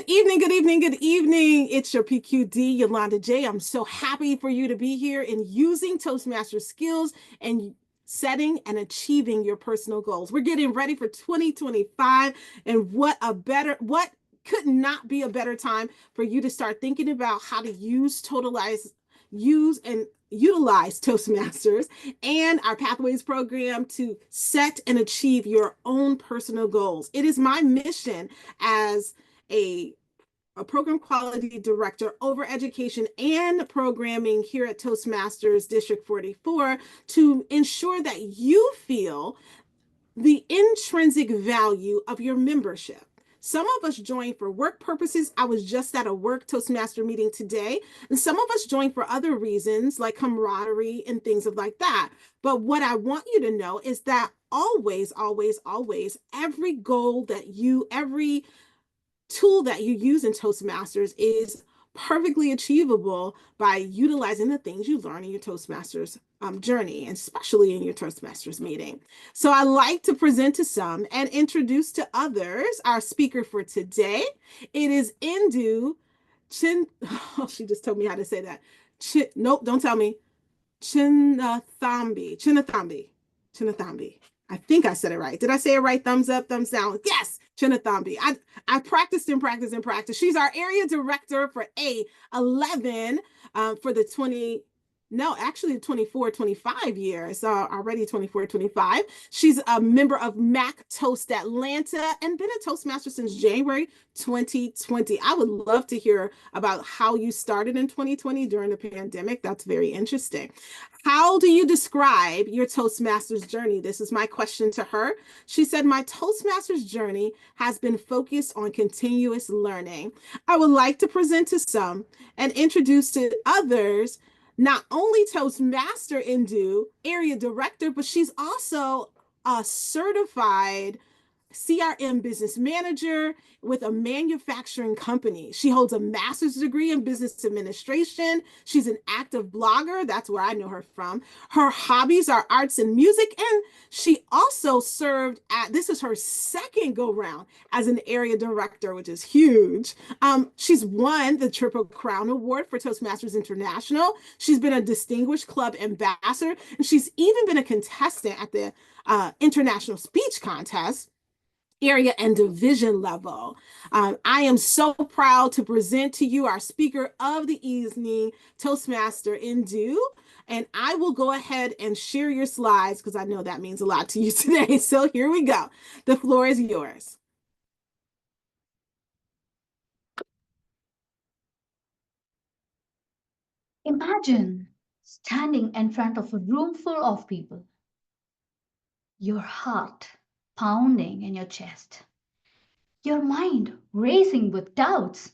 Good evening, good evening, good evening. It's your PQD, Yolanda J. I'm so happy for you to be here in using Toastmasters skills and setting and achieving your personal goals. We're getting ready for 2025, and what could not be a better time for you to start thinking about how to use and utilize Toastmasters and our Pathways program to set and achieve your own personal goals. It is my mission as a program quality director over education and programming here at Toastmasters District 44 to ensure that you feel the intrinsic value of your membership. Some of us join for work purposes. I was just at a work Toastmaster meeting today, and some of us join for other reasons like camaraderie and things like that. But what I want you to know is that always, always, always, every tool that you use in Toastmasters is perfectly achievable by utilizing the things you learn in your Toastmasters journey, and especially in your Toastmasters meeting. So I like to present to some and introduce to others our speaker for today. It is Indu Chin. Oh, she just told me how to say that. Nope, don't tell me. Chinnathambi. I think I said it right. Did I say it right? Thumbs up, thumbs down. Yes, Chinnathambi. I practiced and practiced and practiced. She's our area director for A11 for the 24-25 years, already 24-25. She's a member of Mac Toast Atlanta and been a Toastmaster since January 2020. I would love to hear about how you started in 2020 during the pandemic. That's very interesting. How do you describe your Toastmasters journey? This is my question to her. She said, my Toastmasters journey has been focused on continuous learning. I would like to present to some and introduce to others not only Toastmaster Indu, area director, but she's also a certified CRM business manager with a manufacturing company. She holds a master's degree in business administration. She's an active blogger. That's where I know her from. Her hobbies are arts and music. And she also served this is her second go round as an area director, which is huge. She's won the Triple Crown Award for Toastmasters International. She's been a distinguished club ambassador, and she's even been a contestant at the International Speech Contest area and division level. I am so proud to present to you our speaker of the evening, Toastmaster Indu, and I will go ahead and share your slides because I know that means a lot to you today. So here we go. The floor is yours. Imagine standing in front of a room full of people, your heart pounding in your chest, your mind racing with doubts,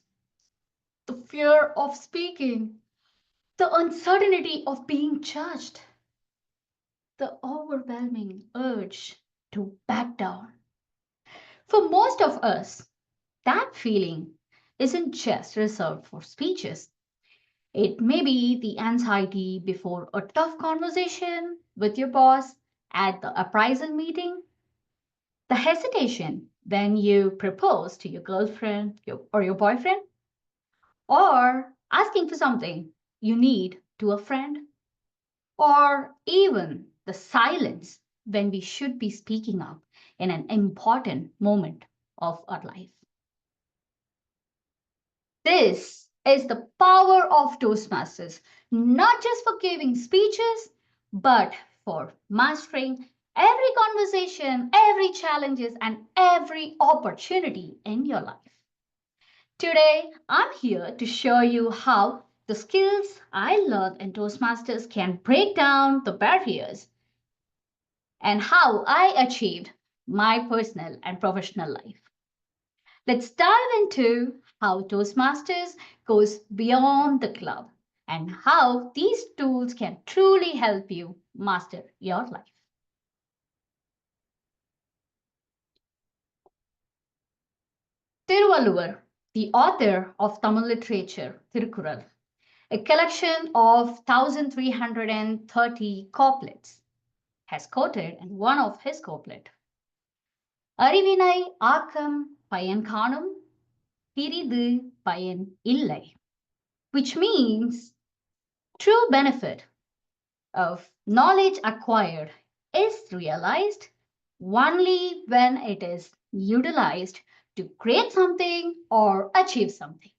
the fear of speaking, the uncertainty of being judged, the overwhelming urge to back down. For most of us, that feeling isn't just reserved for speeches. It may be the anxiety before a tough conversation with your boss at the appraisal meeting, the hesitation when you propose to your girlfriend or your boyfriend, or asking for something you need to a friend, or even the silence when we should be speaking up in an important moment of our life. This is the power of Toastmasters, not just for giving speeches, but for mastering every conversation, every challenges, and every opportunity in your life. Today, I'm here to show you how the skills I learned in Toastmasters can break down the barriers and how I achieved my personal and professional life. Let's dive into how Toastmasters goes beyond the club and how these tools can truly help you master your life. Tiruvalluvar, the author of Tamil literature, Tirukkural, a collection of 1,330 couplets, has quoted in one of his couplets, Arivinai Akam Payan Khanum. சிறிது பயன் இல்லை, which means true benefit of knowledge acquired is realized only when it is utilized to create something or achieve something.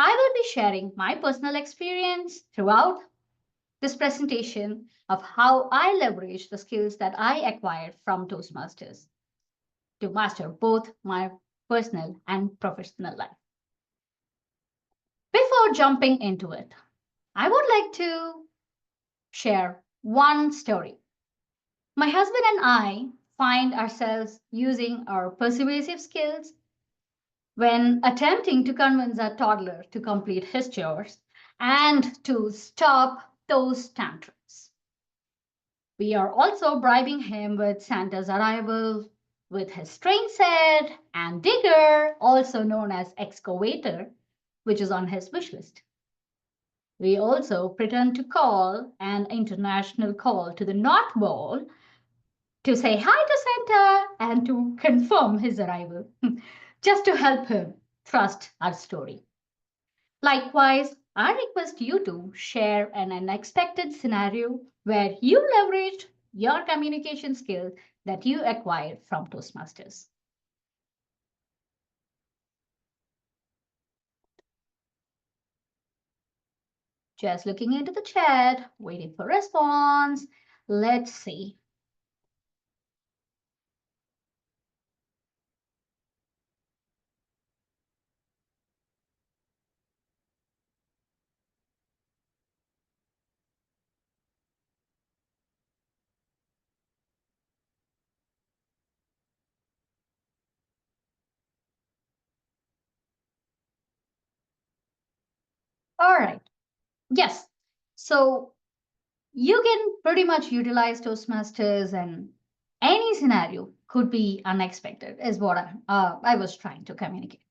I will be sharing my personal experience throughout this presentation of how I leverage the skills that I acquired from Toastmasters to master both my personal and professional life. Before jumping into it, I would like to share one story. My husband and I find ourselves using our persuasive skills when attempting to convince a toddler to complete his chores and to stop those tantrums. We are also bribing him with Santa's arrival, with his string set and digger, also known as excavator, which is on his wish list. We also pretend to call an international call to the North Pole to say hi to Santa and to confirm his arrival, just to help him trust our story. Likewise, I request you to share an unexpected scenario where you leveraged your communication skills that you acquired from Toastmasters. Just looking into the chat, waiting for response. Let's see. All right. Yes. So you can pretty much utilize Toastmasters, and any scenario could be unexpected, is what I was trying to communicate.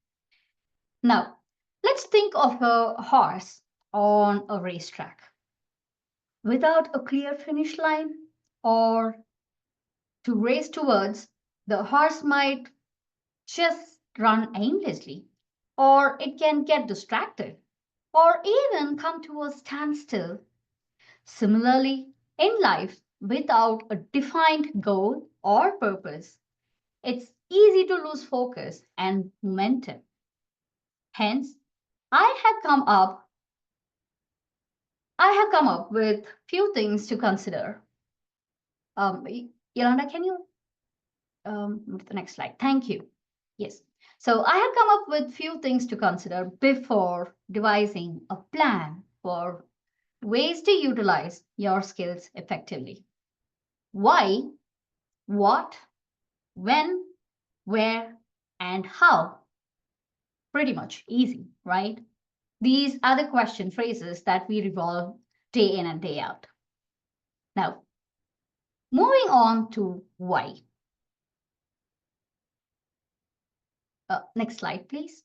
Now, let's think of a horse on a racetrack without a clear finish line or to race towards. The horse might just run aimlessly, or it can get distracted, or even come to a standstill. Similarly, in life, without a defined goal or purpose, it's easy to lose focus and momentum. Hence, I have come up I have come up with few things to consider. Yolanda, can you move to the next slide? Thank you. Yes. So I have come up with few things to consider before devising a plan for ways to utilize your skills effectively. Why, what, when, where, and how? Pretty much easy, right? These are the question phrases that we revolve day in and day out. Now, moving on to why. Next slide, please.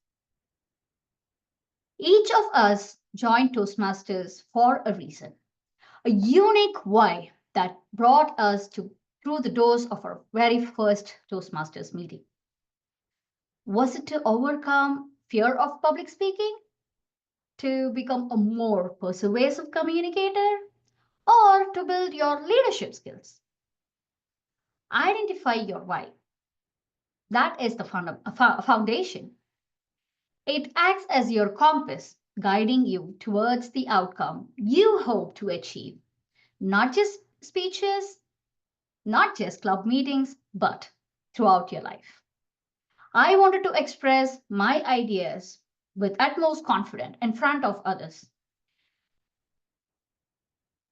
Each of us joined Toastmasters for a reason, a unique why that brought us through the doors of our very first Toastmasters meeting. Was it to overcome fear of public speaking? To become a more persuasive communicator? Or to build your leadership skills? Identify your why. That is the foundation. It acts as your compass, guiding you towards the outcome you hope to achieve. Not just speeches, not just club meetings, but throughout your life. I wanted to express my ideas with utmost confidence in front of others.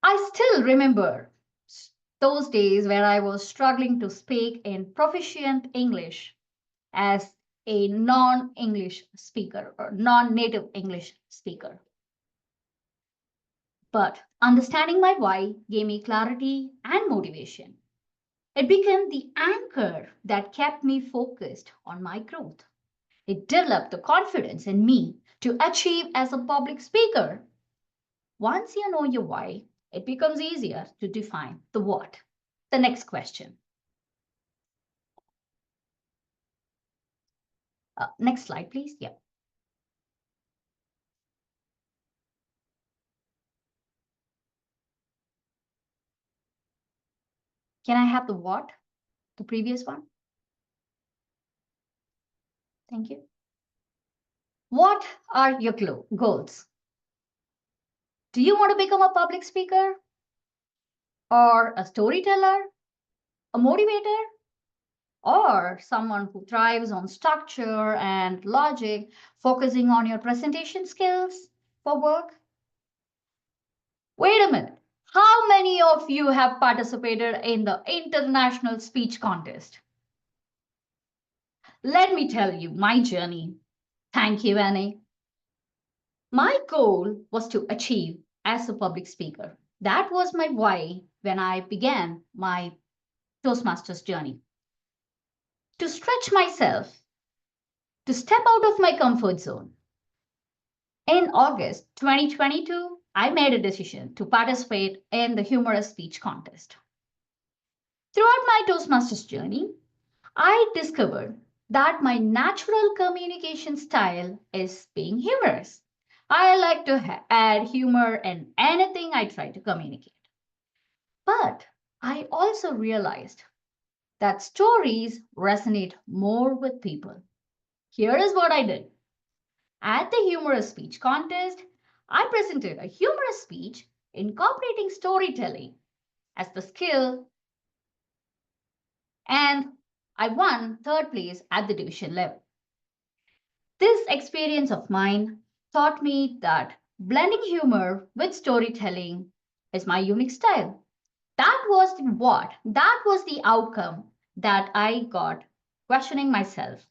I still remember those days where I was struggling to speak in proficient English as a non-English speaker or non-native English speaker. But understanding my why gave me clarity and motivation. It became the anchor that kept me focused on my growth. It developed the confidence in me to achieve as a public speaker. Once you know your why, it becomes easier to define the what. The next question. Next slide, please. Yeah. Can I have the what? The previous one? Thank you. What are your goals? Do you want to become a public speaker or a storyteller, a motivator, or someone who thrives on structure and logic, focusing on your presentation skills for work? Wait a minute. How many of you have participated in the international speech contest? Let me tell you my journey. Thank you, Annie. My goal was to achieve as a public speaker. That was my why when I began my Toastmasters journey. To stretch myself, to step out of my comfort zone. In August 2022, I made a decision to participate in the humorous speech contest. Throughout my Toastmasters journey, I discovered that my natural communication style is being humorous. I like to add humor in anything I try to communicate. But I also realized that stories resonate more with people. Here is what I did. At the humorous speech contest, I presented a humorous speech incorporating storytelling as the skill, and I won third place at the division level. This experience of mine taught me that blending humor with storytelling is my unique style. That was the outcome that I got questioning myself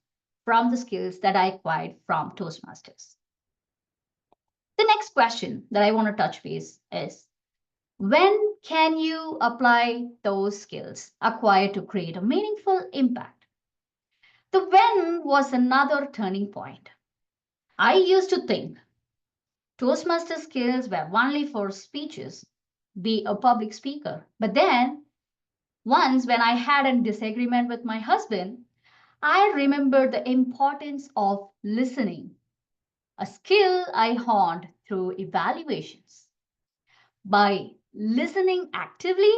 from the skills that I acquired from Toastmasters. The next question that I want to touch base is, when can you apply those skills acquired to create a meaningful impact? The when was another turning point. I used to think Toastmaster skills were only for speeches, be a public speaker. But then, once when I had a disagreement with my husband, I remembered the importance of listening, a skill I honed through evaluations. By listening actively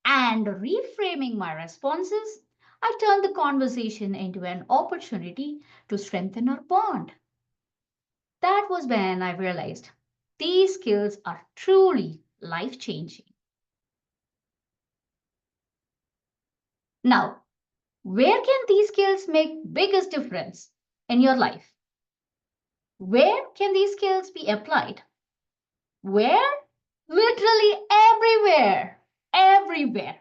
and reframing my responses, I turned the conversation into an opportunity to strengthen our bond. That was when I realized these skills are truly life changing. Now, where can these skills make biggest difference in your life? Where can these skills be applied? Where? Literally everywhere. Everywhere.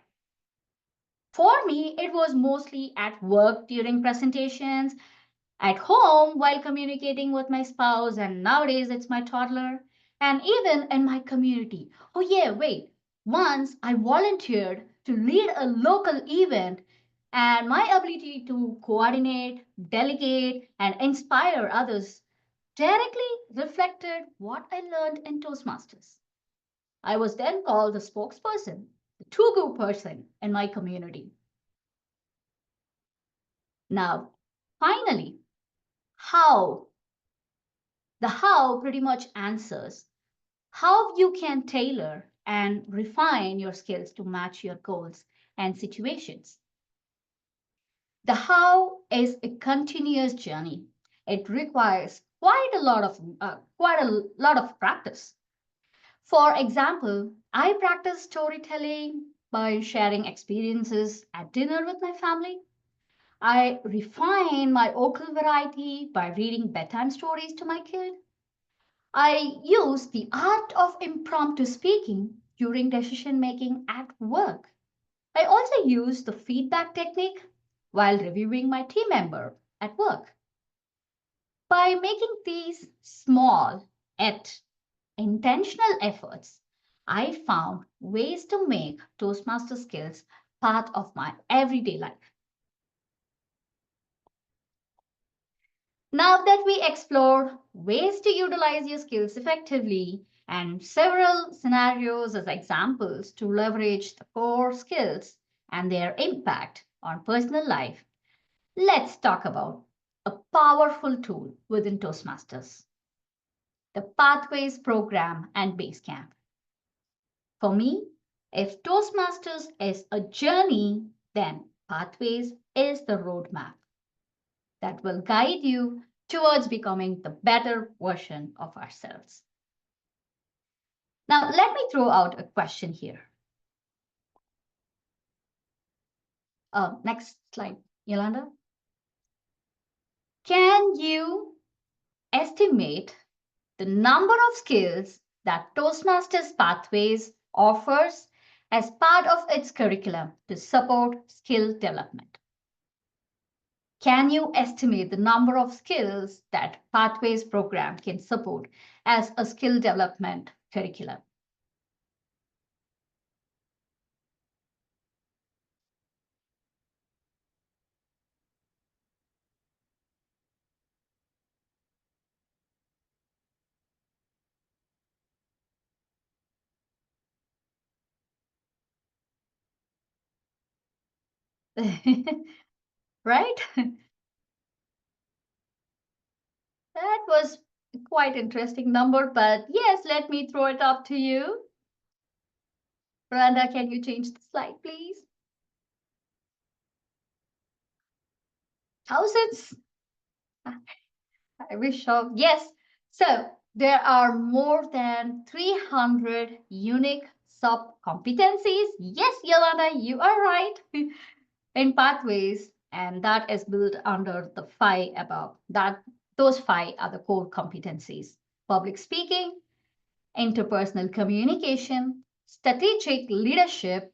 For me, it was mostly at work during presentations, at home while communicating with my spouse, and nowadays it's my toddler, and even in my community. Oh, yeah, wait. Once I volunteered to lead a local event, and my ability to coordinate, delegate, and inspire others directly reflected what I learned in Toastmasters. I was then called the spokesperson, the to-go person in my community. Now, finally, how? The how pretty much answers how you can tailor and refine your skills to match your goals and situations. The how is a continuous journey. It requires quite a lot of practice. For example, I practice storytelling by sharing experiences at dinner with my family. I refine my vocal variety by reading bedtime stories to my kid. I use the art of impromptu speaking during decision making at work. I also use the feedback technique while reviewing my team member at work. By making these small yet intentional efforts, I found ways to make Toastmaster skills part of my everyday life. Now that we explored ways to utilize your skills effectively and several scenarios as examples to leverage the core skills and their impact on personal life, let's talk about a powerful tool within Toastmasters, the Pathways program and Basecamp. For me, if Toastmasters is a journey, then Pathways is the roadmap that will guide you towards becoming the better version of ourselves. Now, let me throw out a question here. Next slide, Yolanda. Can you estimate the number of skills that Toastmasters Pathways offers as part of its curriculum to support skill development? Can you estimate the number of skills that Pathways program can support as a skill development curriculum? Right? That was quite interesting number, but yes, let me throw it up to you. Randa, can you change the slide, please? Thousands? I wish so. Yes. So there are more than 300 unique sub-competencies. Yes, Yolanda, you are right. In pathways, and that is built under the five above. Those five are the core competencies: public speaking, interpersonal communication, strategic leadership,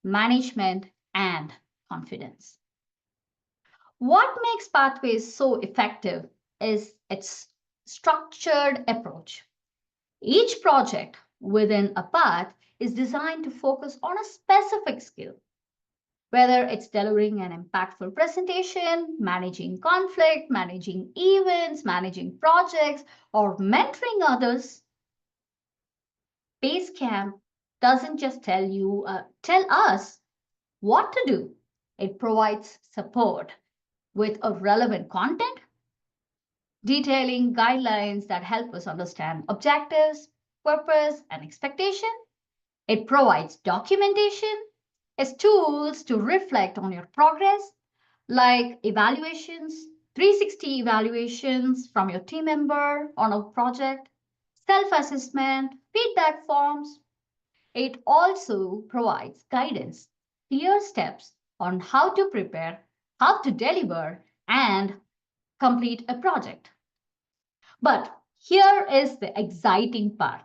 management, and confidence. What makes Pathways so effective is its structured approach. Each project within a path is designed to focus on a specific skill, whether it's delivering an impactful presentation, managing conflict, managing events, managing projects, or mentoring others. Basecamp doesn't just tell us what to do. It provides support with a relevant content, detailing guidelines that help us understand objectives, purpose, and expectation. It provides documentation as tools to reflect on your progress, like evaluations, 360 evaluations from your team member on a project, self assessment, feedback forms. It also provides guidance, clear steps on how to prepare, how to deliver, and complete a project. But here is the exciting part.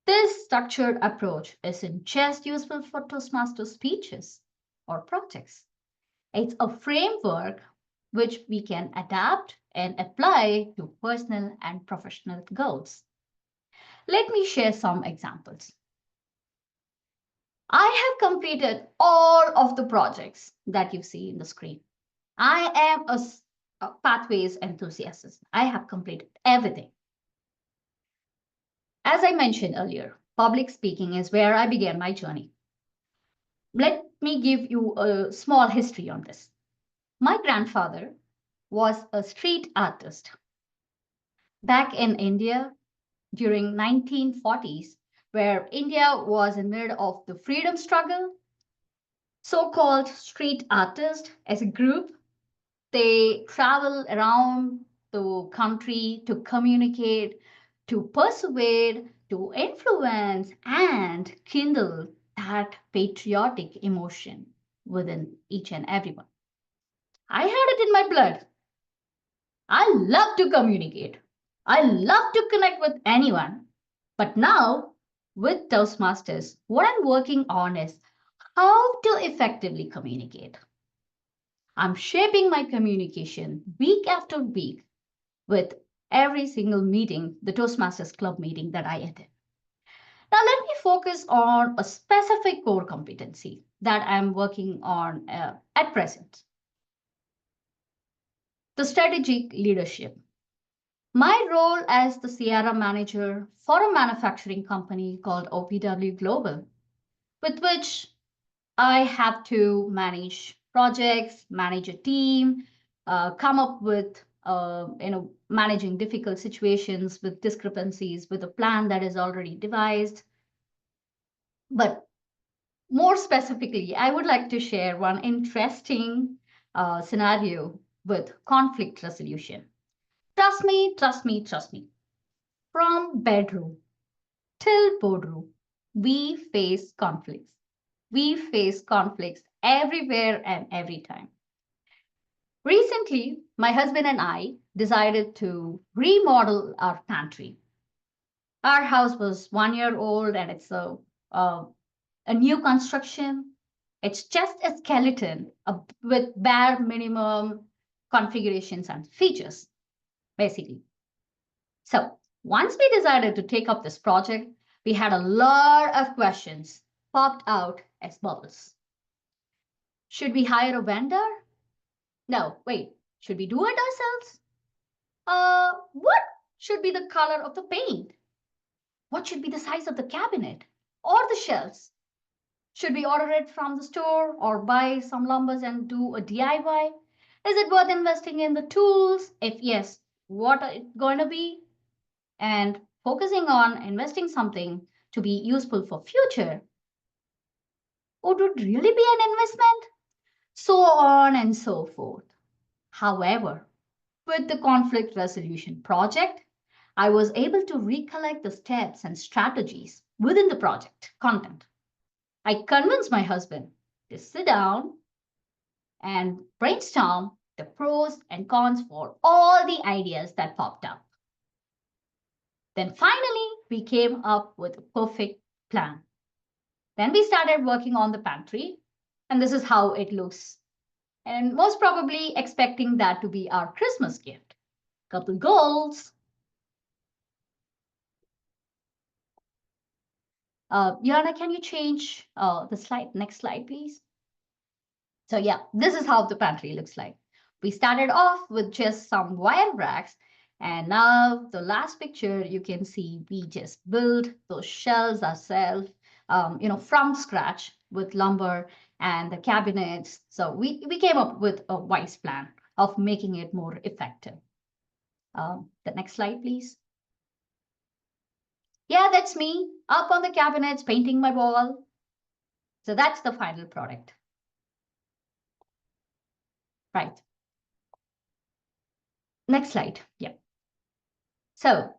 This structured approach isn't just useful for Toastmaster speeches or projects. It's a framework which we can adapt and apply to personal and professional goals. Let me share some examples. I have completed all of the projects that you see in the screen. I am a pathways enthusiast. I have completed everything. As I mentioned earlier, public speaking is where I began my journey. Let me give you a small history on this. My grandfather was a street artist. Back in India during 1940s, where India was in the middle of the freedom struggle, so-called street artists as a group, they travel around the country to communicate, to persuade, to influence, and kindle that patriotic emotion within each and everyone. I had it in my blood. I love to communicate. I love to connect with anyone. But now, with Toastmasters, what I'm working on is how to effectively communicate. I'm shaping my communication week after week with every single meeting, the Toastmasters Club meeting that I attend. Now, let me focus on a specific core competency that I'm working on at present: the strategic leadership. My role as the CRM manager for a manufacturing company called OPW Global, with which I have to manage projects, manage a team, come up with managing difficult situations with discrepancies with a plan that is already devised. But more specifically, I would like to share one interesting scenario with conflict resolution. Trust me, trust me, trust me. From bedroom till boardroom, we face conflicts. We face conflicts everywhere and every time. Recently, my husband and I decided to remodel our pantry. Our house was 1 year old and it's a new construction. It's just a skeleton with bare minimum configurations and features, basically. So once we decided to take up this project, we had a lot of questions popped out as bubbles. Should we hire a vendor? No, wait. Should we do it ourselves? What should be the color of the paint? What should be the size of the cabinet or the shelves? Should we order it from the store or buy some lumbers and do a DIY? Is it worth investing in the tools? If yes, what are it going to be? And focusing on investing something to be useful for future, would it really be an investment? So on and so forth. However, with the conflict resolution project, I was able to recollect the steps and strategies within the project content. I convinced my husband to sit down and brainstorm the pros and cons for all the ideas that popped up. Then finally, we came up with a perfect plan. Then we started working on the pantry, and this is how it looks. And most probably expecting that to be our Christmas gift. Couple goals. Yana, can you change the slide? Next slide, please. So yeah, this is how the pantry looks like. We started off with just some wire racks, and now the last picture you can see we just built those shelves ourselves, from scratch with lumber and the cabinets. So we came up with a wise plan of making it more effective. The next slide, please. Yeah, that's me up on the cabinets painting my wall. So that's the final product. Right. Next slide. Yeah. So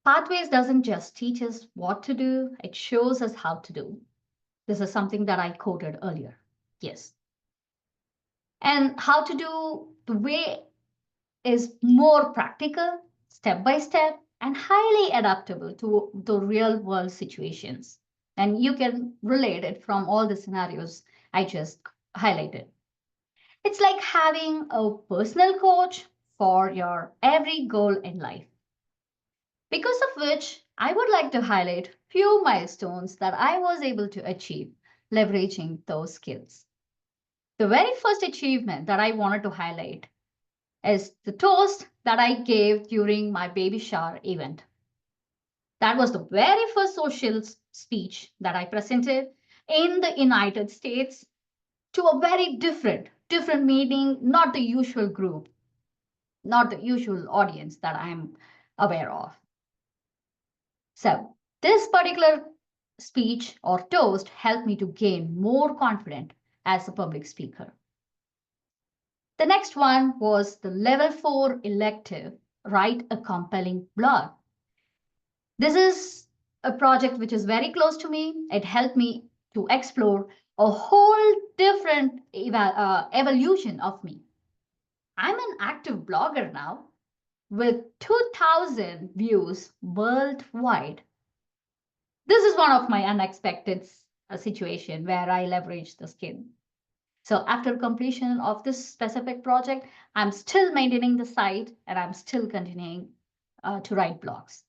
Pathways doesn't just teach us what to do, it shows us how to do. This is something that I quoted earlier. Yes. And how to do the way is more practical, step by step, and highly adaptable to the real world situations. And you can relate it from all the scenarios I just highlighted. It's like having a personal coach for your every goal in life. Because of which, I would like to highlight few milestones that I was able to achieve leveraging those skills. The very first achievement that I wanted to highlight is the toast that I gave during my baby shower event. That was the very first social speech that I presented in the United States to a very different meeting, not the usual group, not the usual audience that I'm aware of. So this particular speech or toast helped me to gain more confidence as a public speaker. The next one was the level 4 elective, write a compelling blog. This is a project which is very close to me. It helped me to explore a whole different evolution of me. I'm an active blogger now with 2,000 views worldwide. This is one of my unexpected situation where I leverage the skill. So after completion of this specific project, I'm still maintaining the site and I'm still continuing to write blogs.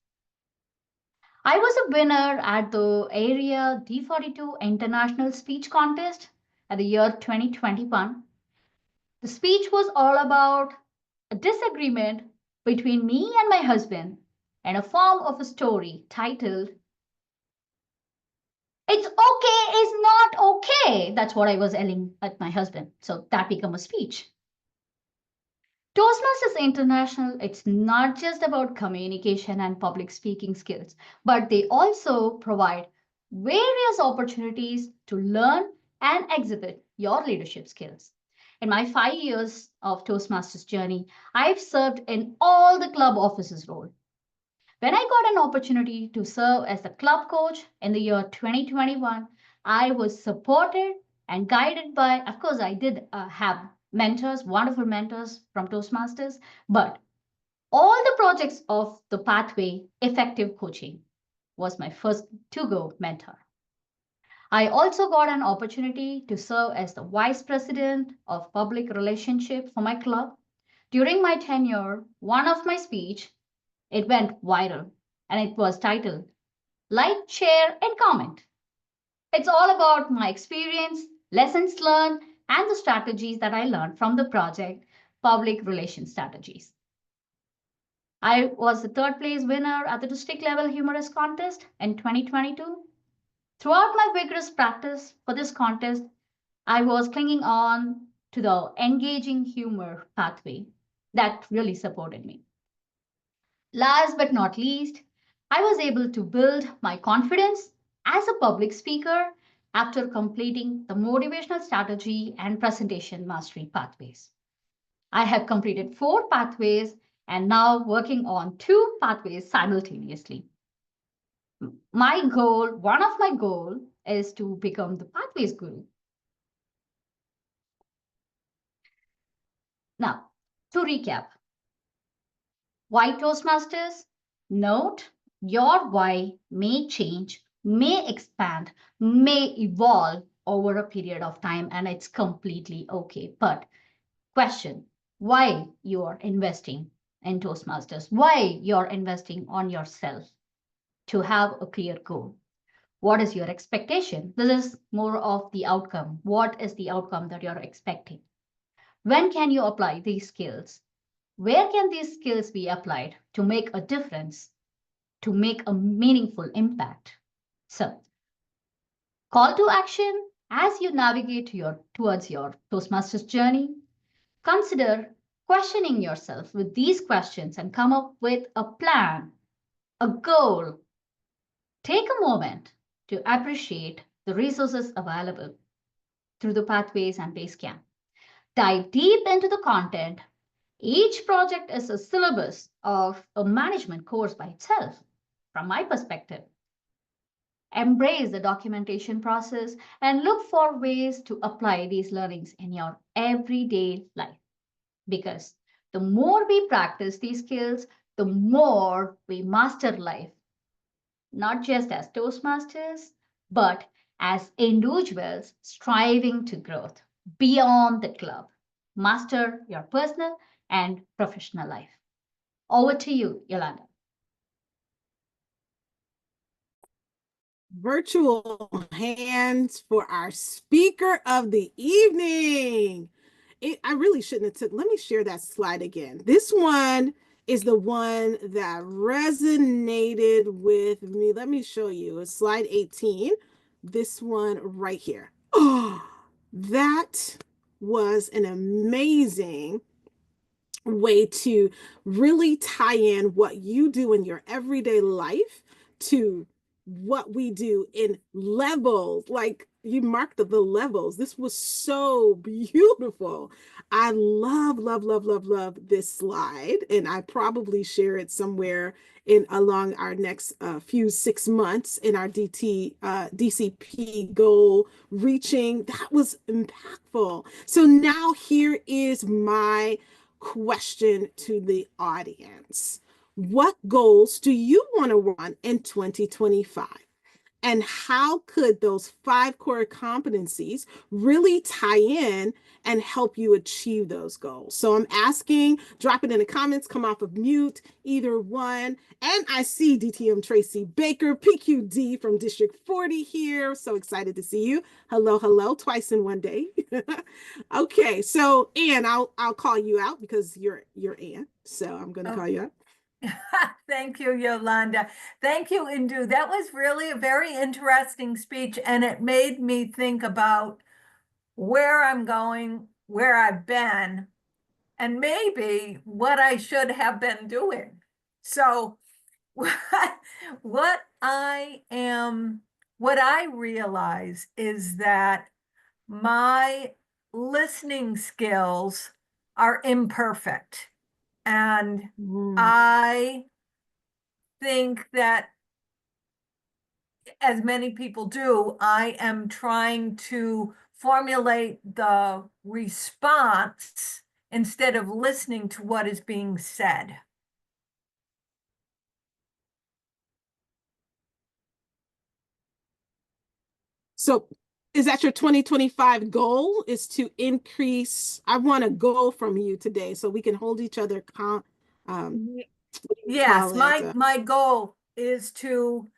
I was a winner at the Area D42 International Speech Contest at the year 2021. The speech was all about a disagreement between me and my husband and a form of a story titled It's okay is not okay. That's what I was yelling at my husband. So that became a speech. Toastmasters International, it's not just about communication and public speaking skills, but they also provide various opportunities to learn and exhibit your leadership skills. In my 5 years of Toastmasters journey, I've served in all the club offices role. When I got an opportunity to serve as the club coach in the year 2021, I was supported and guided by, of course, I did have mentors, wonderful mentors from Toastmasters, but all the projects of the pathway effective coaching was my first to go mentor. I also got an opportunity to serve as the vice president of public relationship for my club. During my tenure, one of my speech, it went viral and it was titled Like, Share and Comment. It's all about my experience, lessons learned, and the strategies that I learned from the project, public relations strategies. I was the third place winner at the district level humorous contest in 2022. Throughout my vigorous practice for this contest, I was clinging on to the engaging humor pathway that really supported me. Last but not least, I was able to build my confidence as a public speaker after completing the motivational strategy and presentation mastery pathways. I have completed 4 pathways and now working on 2 pathways simultaneously. One of my goal is to become the pathways guru. Now, to recap, why Toastmasters? Note, your why may change, may expand, may evolve over a period of time, and it's completely okay. But question, why you are investing in Toastmasters? Why you're investing on yourself to have a clear goal? What is your expectation? This is more of the outcome. What is the outcome that you're expecting? When can you apply these skills? Where can these skills be applied to make a difference, to make a meaningful impact? So, call to action as you navigate towards your Toastmasters journey. Consider questioning yourself with these questions and come up with a plan, a goal. Take a moment to appreciate the resources available through the pathways and Basecamp. Dive deep into the content. Each project is a syllabus of a management course by itself, from my perspective. Embrace the documentation process and look for ways to apply these learnings in your everyday life. Because the more we practice these skills, the more we master life, not just as Toastmasters, but as individuals striving to growth beyond the club. Master your personal and professional life. Over to you, Yolanda. Virtual hands for our speaker of the evening. I really shouldn't have took. Let me share that slide again. This one is the one that resonated with me. Let me show you. It's slide 18. This one right here. Oh, that was an amazing way to really tie in what you do in your everyday life to what we do in levels. Like you marked the levels. This was so beautiful. I love this slide, and I probably share it somewhere in along our next few 6 months in our DCP goal reaching. That was impactful. So now here is my question to the audience. What goals do you want to run in 2025? And how could those 5 core competencies really tie in and help you achieve those goals? So I'm asking, drop it in the comments, come off of mute, either one. And I see DTM Tracy Baker, PQD from District 40 here. So excited to see you. Hello, hello, twice in one day. Okay, so Ann, I'll call you out because you're Ann. So I'm gonna call you out. Thank you, Yolanda. Thank you, Indu. That was really a very interesting speech, and it made me think about where I'm going, where I've been, and maybe what I should have been doing. So what I realize is that my listening skills are imperfect. And I think that, as many people do, I am trying to formulate the response instead of listening to what is being said. So is that your 2025 goal, is to increase? I want a goal from you today so we can hold each other Yes, my goal is to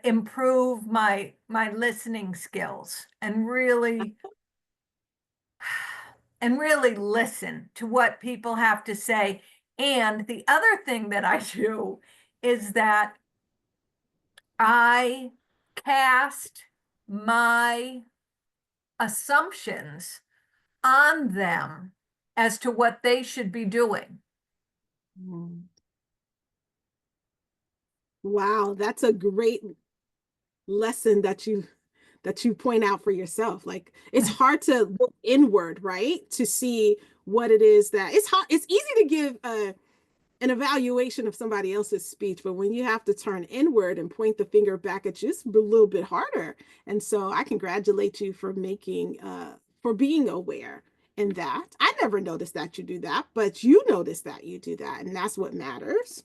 improve my listening skills and really listen to what people have to say. And the other thing that I do is that I cast my assumptions on them as to what they should be doing. Wow, that's a great lesson that you point out for yourself. Like, it's hard to look inward, right, to see what it is that it's hard. It's easy to give an evaluation of somebody else's speech, but when you have to turn inward and point the finger back at you, it's a little bit harder. And so I congratulate you for being aware in that. I never noticed that you do that, but you notice that you do that, and that's what matters.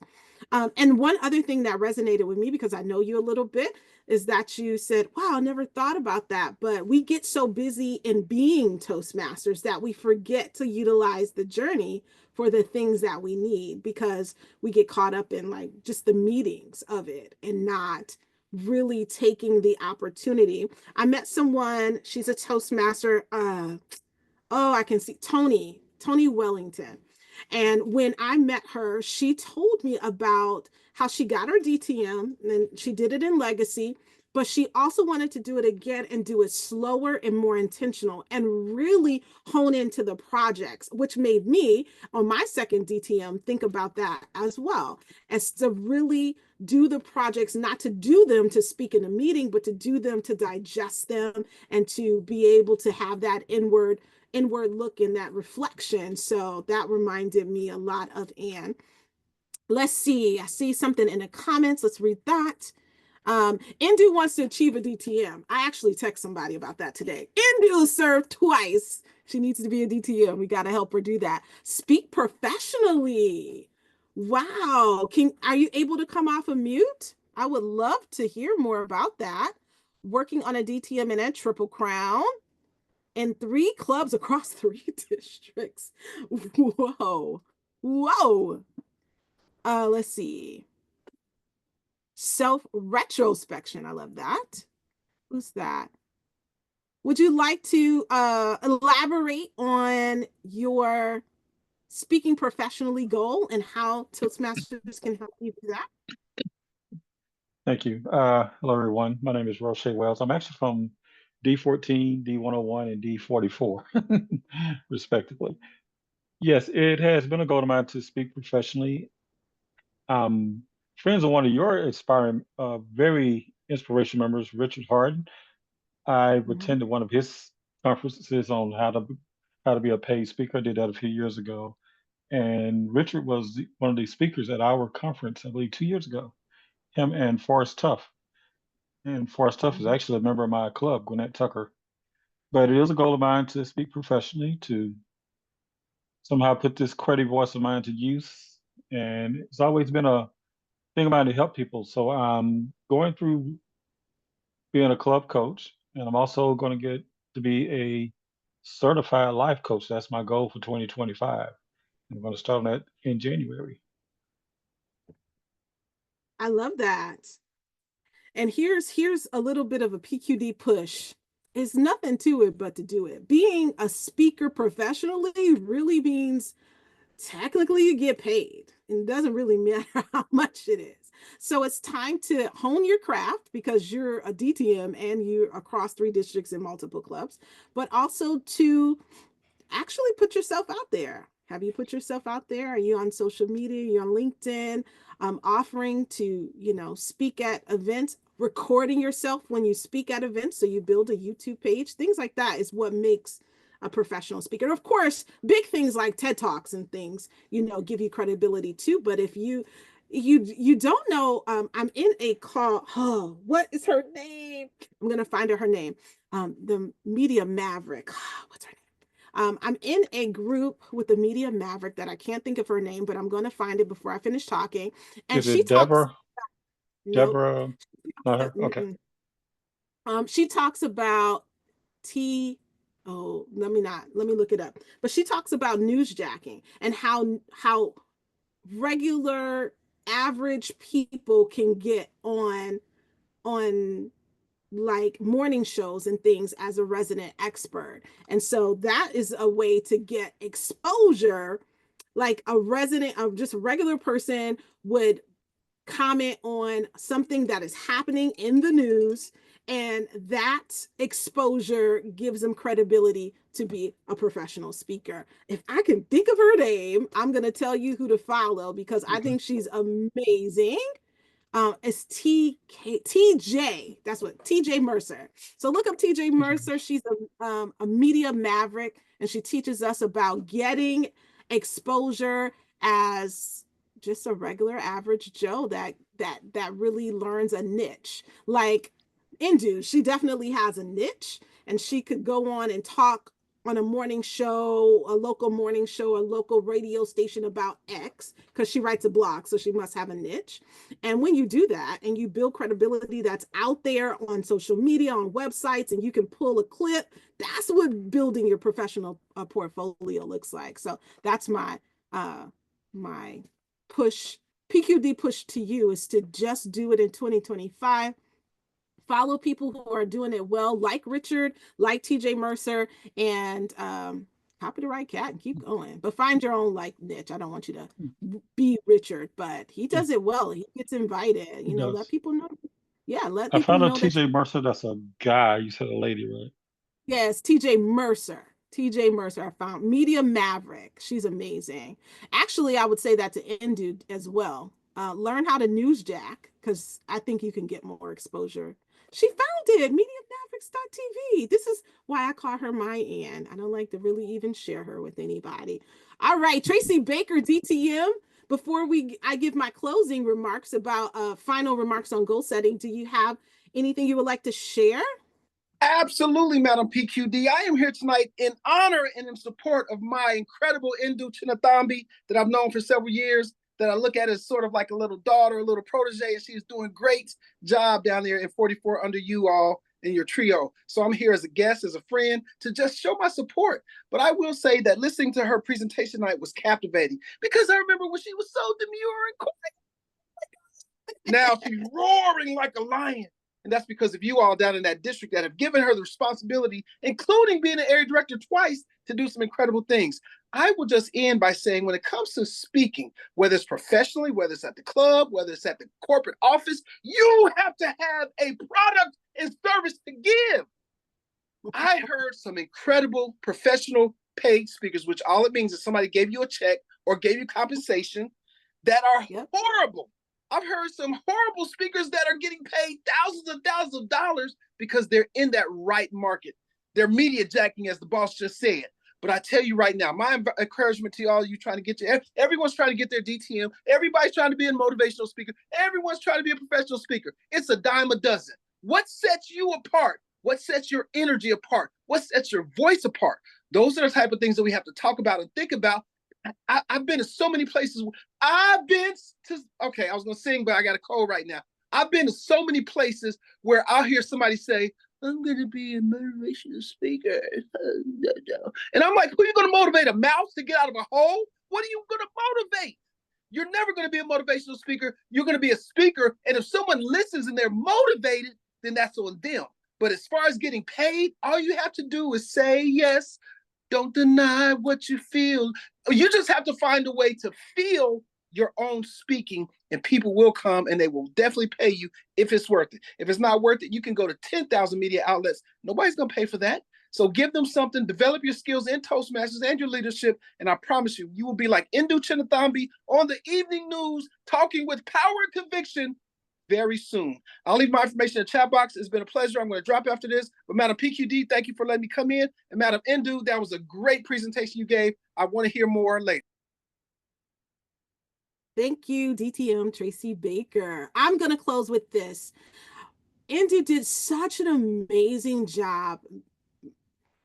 And one other thing that resonated with me, because I know you a little bit, is that you said, wow, I never thought about that. But we get so busy in being Toastmasters that we forget to utilize the journey for the things that we need, because we get caught up in like just the meetings of it and not really taking the opportunity. I met someone, she's a Toastmaster. I can see Tony Wellington. And when I met her, she told me about how she got her DTM and she did it in Legacy, but she also wanted to do it again and do it slower and more intentional and really hone into the projects, which made me, on my second DTM, think about that as well, as to really do the projects, not to do them to speak in a meeting, but to do them to digest them and to be able to have that inward look in that reflection. So that reminded me a lot of Anne. Let's see. I see something in the comments. Let's read that. Indu wants to achieve a DTM. I actually text somebody about that today. Indu served twice. She needs to be a DTM. We got to help her do that. Speak professionally. Wow. Are you able to come off of mute? I would love to hear more about that. Working on a DTM and a Triple Crown in 3 clubs across 3 districts. Whoa. Whoa. Let's see. Self-retrospection. I love that. Who's that? Would you like to elaborate on your speaking professionally goal and how Toastmasters can help you do that? Thank you. Hello, everyone. My name is Roche Wells. I'm actually from D14, D101, and D44, respectively. Yes, it has been a goal of mine to speak professionally. Friends of one of your inspiring, very inspirational members, Richard Harden. I attended one of his conferences on how to be a paid speaker. I did that a few years ago, and Richard was one of the speakers at our conference, I believe, 2 years ago. Him and Forrest Tuff. And Forrest Tuff is actually a member of my club, Gwinnett Tucker. But it is a goal of mine to speak professionally, to somehow put this cruddy voice of mine to use. And it's always been a thing of mine to help people. So I'm going through being a club coach, and I'm also going to get to be a certified life coach. That's my goal for 2025. I'm going to start on that in January. I love that. And here's a little bit of a PQD push. It's nothing to it but to do it. Being a speaker professionally really means technically you get paid. It doesn't really matter how much it is. So it's time to hone your craft, because you're a DTM and you're across 3 districts in multiple clubs, but also to actually put yourself out there. Have you put yourself out there? Are you on social media? Are you on LinkedIn? Offering to, speak at events, recording yourself when you speak at events. So you build a YouTube page, things like that is what makes a professional speaker. And of course, big things like TED Talks and things, give you credibility too. But if you don't know, I'm in a call. Oh, what is her name? I'm gonna find her name. The Media Maverick. What's her name? I'm in a group with the Media Maverick that I can't think of her name, but I'm going to find it before I finish talking. And Is she it talks, Deborah? nope. Deborah? Not her? Okay. She talks about T. Oh, let me look it up. But she talks about newsjacking and how regular average people can get on like morning shows and things as a resident expert. And so that is a way to get exposure. Like a resident of just a regular person would comment on something that is happening in the news, and that exposure gives them credibility to be a professional speaker. If I can think of her name, I'm going to tell you who to follow because I think she's amazing. It's TJ. That's what TJ Mercer. So look up TJ Mercer. She's a media maverick, and she teaches us about getting exposure as just a regular average Joe that really learns a niche. Like Indu, she definitely has a niche, and she could go on and talk on a morning show, a local morning show, a local radio station about X, because she writes a blog, so she must have a niche. And when you do that and you build credibility that's out there on social media, on websites, and you can pull a clip, that's what building your professional portfolio looks like. So that's my push, PQD push to you, is to just do it in 2025. Follow people who are doing it well, like Richard, like TJ Mercer, and copy the right cat and keep going. But find your own like niche. I don't want you to be Richard, but he does it well. He gets invited. He Let does. people know. Yeah, let I people found out know that. TJ Mercer, that's a guy. You said a lady, right? Yes, TJ Mercer. TJ Mercer, I found Media Maverick. She's amazing. Actually, I would say that to Indu as well. Learn how to newsjack because I think you can get more exposure. She found it, MediaMavericks.tv. This is why I call her my Ann. I don't like to really even share her with anybody. All right, Tracy Baker, DTM. Before I give my closing remarks about final remarks on goal setting, do you have anything you would like to share? Absolutely, Madam PQD. I am here tonight in honor and in support of my incredible Indu Chinathambi that I've known for several years, that I look at as sort of like a little daughter, a little protege, and she's doing great job down there in 44 under you all in your trio. So I'm here as a guest, as a friend, to just show my support. But I will say that listening to her presentation tonight was captivating because I remember when she was so demure and quiet. Now she's roaring like a lion. And that's because of you all down in that district that have given her the responsibility, including being an area director twice, to do some incredible things. I will just end by saying when it comes to speaking, whether it's professionally, whether it's at the club, whether it's at the corporate office, you have to have a product and service to give. I heard some incredible professional paid speakers, which all it means is somebody gave you a check or gave you compensation, that are horrible. I've heard some horrible speakers that are getting paid thousands and thousands of dollars because they're in that right market. They're media jacking, as the boss just said. But I tell you right now, my encouragement to all you trying to get everyone's trying to get their DTM. Everybody's trying to be a motivational speaker. Everyone's trying to be a professional speaker. It's a dime a dozen. What sets you apart? What sets your energy apart? What sets your voice apart? Those are the type of things that we have to talk about and think about. I've been to so many places. Okay, I was going to sing, but I got a cold right now. I've been to so many places where I'll hear somebody say, I'm going to be a motivational speaker. And I'm like, who are you going to motivate? A mouse to get out of a hole? What are you going to motivate? You're never going to be a motivational speaker. You're going to be a speaker. And if someone listens and they're motivated, then that's on them. But as far as getting paid, all you have to do is say yes. Don't deny what you feel. You just have to find a way to feel your own speaking, and people will come and they will definitely pay you if it's worth it. If it's not worth it, you can go to 10,000 media outlets. Nobody's going to pay for that. So give them something, develop your skills in Toastmasters and your leadership, and I promise you, you will be like Indu Chinnathambi on the evening news, talking with power and conviction very soon. I'll leave my information in the chat box. It's been a pleasure. I'm going to drop after this. But Madam PQD, thank you for letting me come in. And Madam Indu, that was a great presentation you gave. I want to hear more later. Thank you, DTM Tracy Baker. I'm going to close with this. Indu did such an amazing job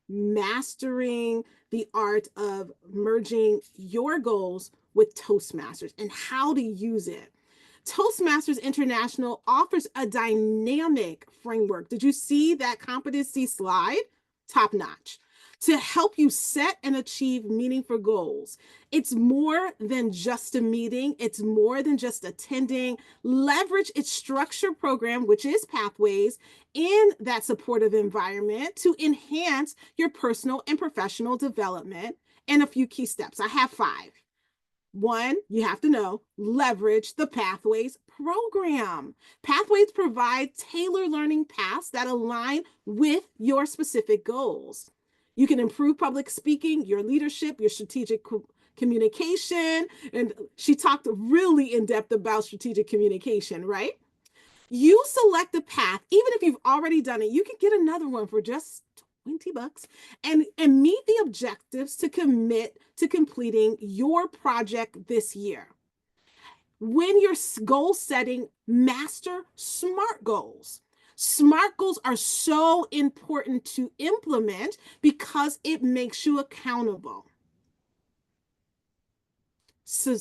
mastering the art of merging your goals with Toastmasters and how to use it. Toastmasters International offers a dynamic framework. Did you see that competency slide? Top notch. To help you set and achieve meaningful goals. It's more than just a meeting. It's more than just attending. Leverage its structured program, which is Pathways, in that supportive environment to enhance your personal and professional development. And a few key steps. I have 5. 1, you have to know, leverage the Pathways program. Pathways provide tailored learning paths that align with your specific goals. You can improve public speaking, your leadership, your strategic communication. And she talked really in depth about strategic communication, right? You select a path, even if you've already done it, you can get another one for just $20 and meet the objectives to commit to completing your project this year. When you're goal setting, master SMART goals. SMART goals are so important to implement because it makes you accountable. So,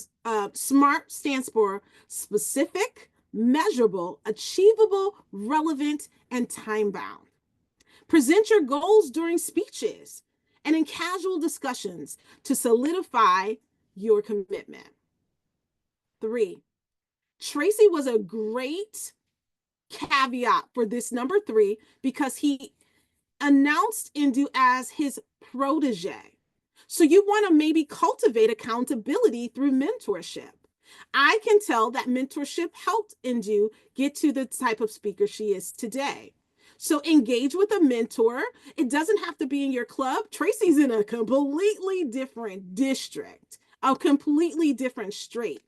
SMART stands for specific, measurable, achievable, relevant, and time-bound. Present your goals during speeches and in casual discussions to solidify your commitment. 3, Tracy was a great caveat for this number 3 because he announced Indu as his protege. So you want to maybe cultivate accountability through mentorship. I can tell that mentorship helped Indu get to the type of speaker she is today. So engage with a mentor. It doesn't have to be in your club. Tracy's in a completely different district, a completely different state,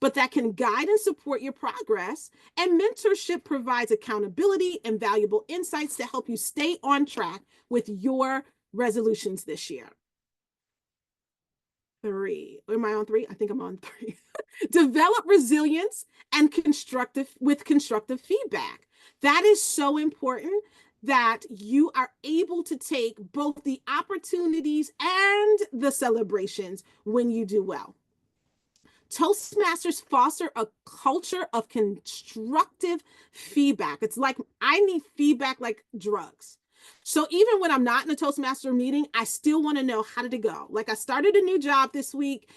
but that can guide and support your progress. And mentorship provides accountability and valuable insights to help you stay on track with your resolutions this year. 3. Am I on 3? I think I'm on 3. Develop resilience and constructive feedback. That is so important that you are able to take both the opportunities and the celebrations when you do well. Toastmasters foster a culture of constructive feedback. It's like I need feedback like drugs. So even when I'm not in a Toastmaster meeting, I still want to know, how did it go? Like I started a new job this week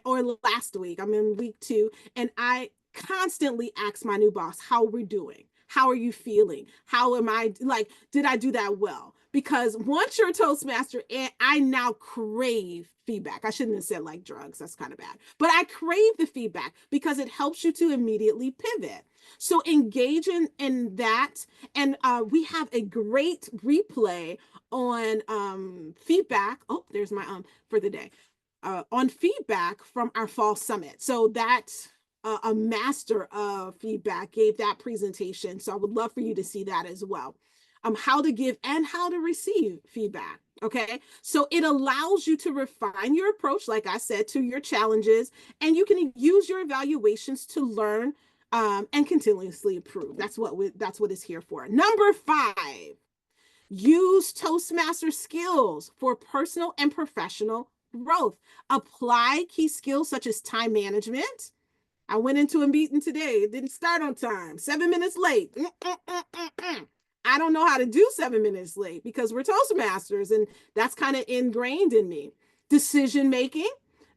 or last week. I'm in week 2, and I constantly ask my new boss, how are we doing? How are you feeling? How am I, like, did I do that well? Because once you're a Toastmaster, I now crave feedback. I shouldn't have said like drugs. That's kind of bad. But I crave the feedback because it helps you to immediately pivot. So engage in that. And we have a great replay on feedback. Oh, there's my for the day. On feedback from our fall summit. So that's a master of feedback gave that presentation. So I would love for you to see that as well. How to give and how to receive feedback. Okay, so it allows you to refine your approach, like I said, to your challenges, and you can use your evaluations to learn and continuously improve. That's what it's here for. Number 5, use Toastmaster skills for personal and professional growth. Apply key skills such as time management. I went into a meeting today. It didn't start on time. 7 minutes late. I don't know how to do 7 minutes late because we're Toastmasters, and that's kind of ingrained in me. Decision making.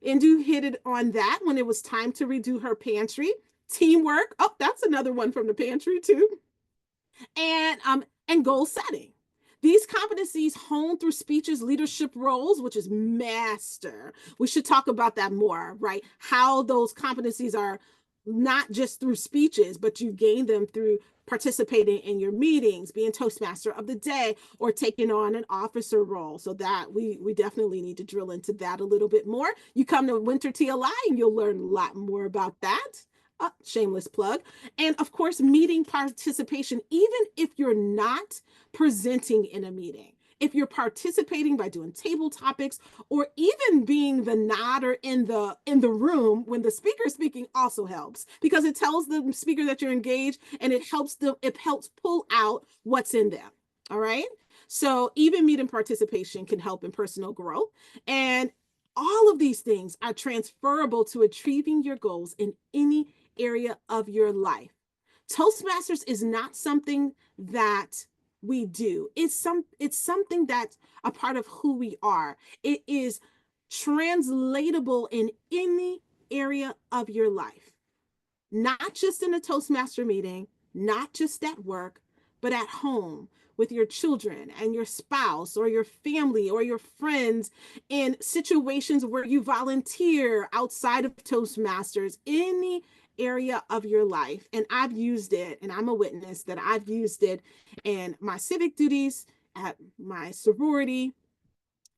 Indu hit it on that when it was time to redo her pantry. Teamwork. Oh, that's another one from the pantry too. And goal setting. These competencies honed through speeches, leadership roles, which is master. We should talk about that more, right? How those competencies are not just through speeches, but you gain them through participating in your meetings, being Toastmaster of the day, or taking on an officer role. So that we definitely need to drill into that a little bit more. You come to Winter TLI and you'll learn a lot more about that. Shameless plug. And of course, meeting participation, even if you're not presenting in a meeting. If you're participating by doing table topics or even being the nodder in the room when the speaker is speaking also helps, because it tells the speaker that you're engaged, and it helps pull out what's in them. All right. So even meeting participation can help in personal growth. And all of these things are transferable to achieving your goals in any area of your life. Toastmasters is not something that we do. It's something that's a part of who we are. It is translatable in any area of your life, not just in a Toastmaster meeting, not just at work, but at home with your children and your spouse or your family or your friends, in situations where you volunteer outside of Toastmasters, any area of your life. And I've used it, and I'm a witness that I've used it in my civic duties, at my sorority,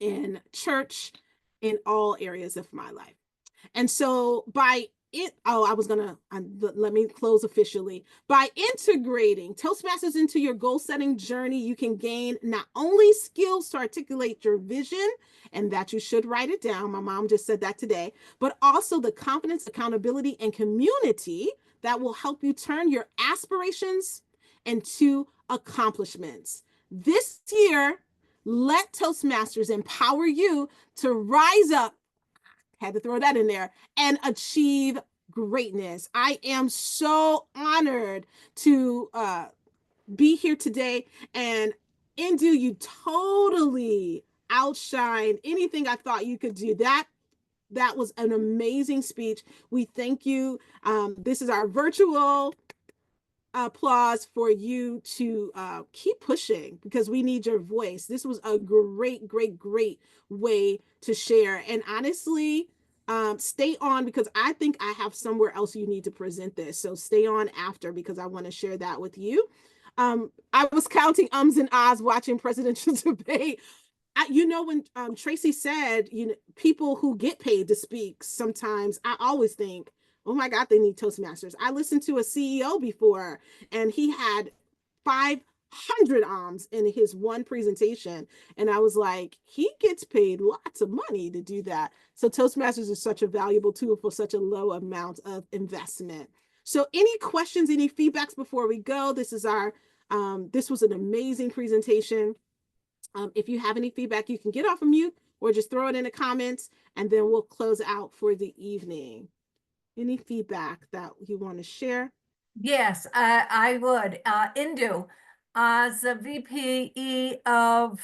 in church, in all areas of my life. And so by it, let me close officially. By integrating Toastmasters into your goal setting journey, you can gain not only skills to articulate your vision, and that you should write it down. My mom just said that today, but also the confidence, accountability, and community that will help you turn your aspirations into accomplishments. This year, let Toastmasters empower you to rise up, had to throw that in there, and achieve greatness. I am so honored to be here today. And Indu, you totally outshined anything I thought you could do. That was an amazing speech. We thank you. This is our virtual applause for you to keep pushing, because we need your voice. This was a great way to share. And honestly, stay on, because I think I have somewhere else you need to present this. So stay on after, because I want to share that with you. I was counting ums and ahs watching presidential debate. When Tracy said, people who get paid to speak, sometimes I always think, oh my God, they need Toastmasters. I listened to a CEO before, and he had 500 ums in his one presentation. And I was like, he gets paid lots of money to do that. So Toastmasters is such a valuable tool for such a low amount of investment. So any questions, any feedbacks before we go? This was an amazing presentation. If you have any feedback, you can get off of mute or just throw it in the comments, and then we'll close out for the evening. Any feedback that you want to share? Yes, I would. Indu, as the VPE of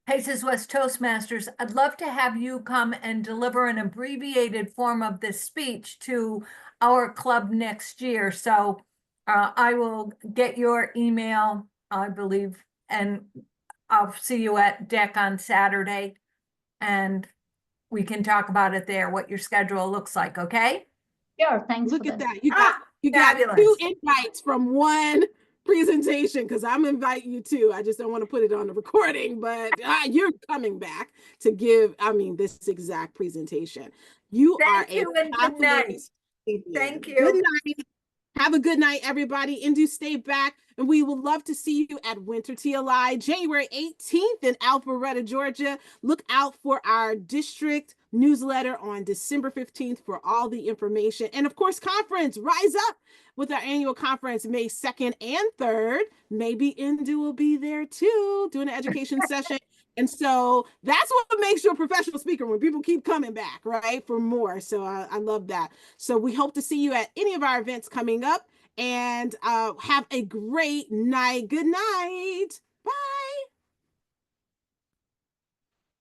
Paces West Toastmasters, I'd love to have you come and deliver an abbreviated form of this speech to our club next year. So I will get your email, I believe, and I'll see you at DEC on Saturday, and we can talk about it there, what your schedule looks like, okay? Sure, thanks Look for at that. that. You got Fabulous. 2 invites from one presentation, because I'm inviting you too. I just don't want to put it on the recording, but you're coming back to give, this exact presentation. You Thank are you a and good fabulous night. champion. Thank you. Good night. Have a good night, everybody. And do stay back. And we would love to see you at Winter TLI, January 18th in Alpharetta, Georgia. Look out for our district newsletter on December 15th for all the information. And of course, conference, Rise Up, with our annual conference, May 2nd and 3rd. Maybe Indu will be there too, doing an education session. And so that's what makes you a professional speaker, when people keep coming back, right, for more. So I love that. So we hope to see you at any of our events coming up, and have a great night. Good night.